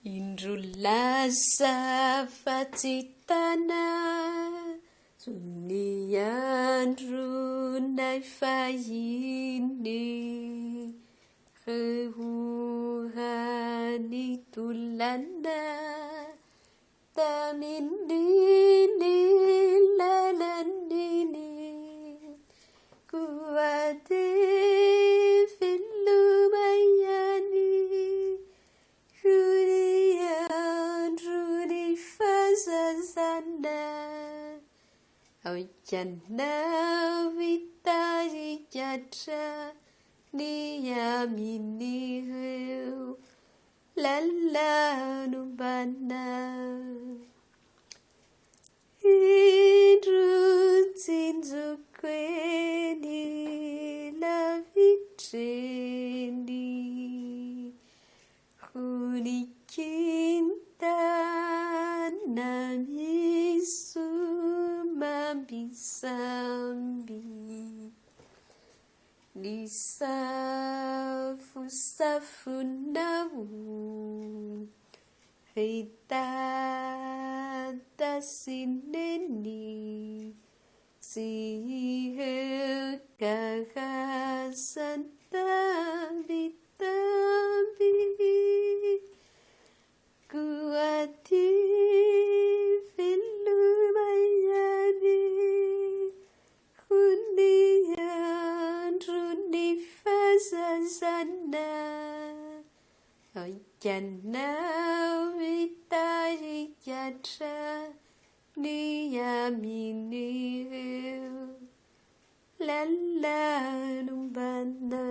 Indro lasa fatsitana ny andro nay fahiny reorany dolana tamin'ny lalaniny koa te filomayany kuri andron'ny fahazazana Ginah vitarikatra ny amin'ireo lalanombana indro tsinjoko eny lavitreny ronikintana miso mambisamby ny safosafonao hitatasineny sy ireo karazan-tambitamby koa ty filomayany ny andron'ny fahazazana Ginah vitarikatra ny amin'ireo lalanombana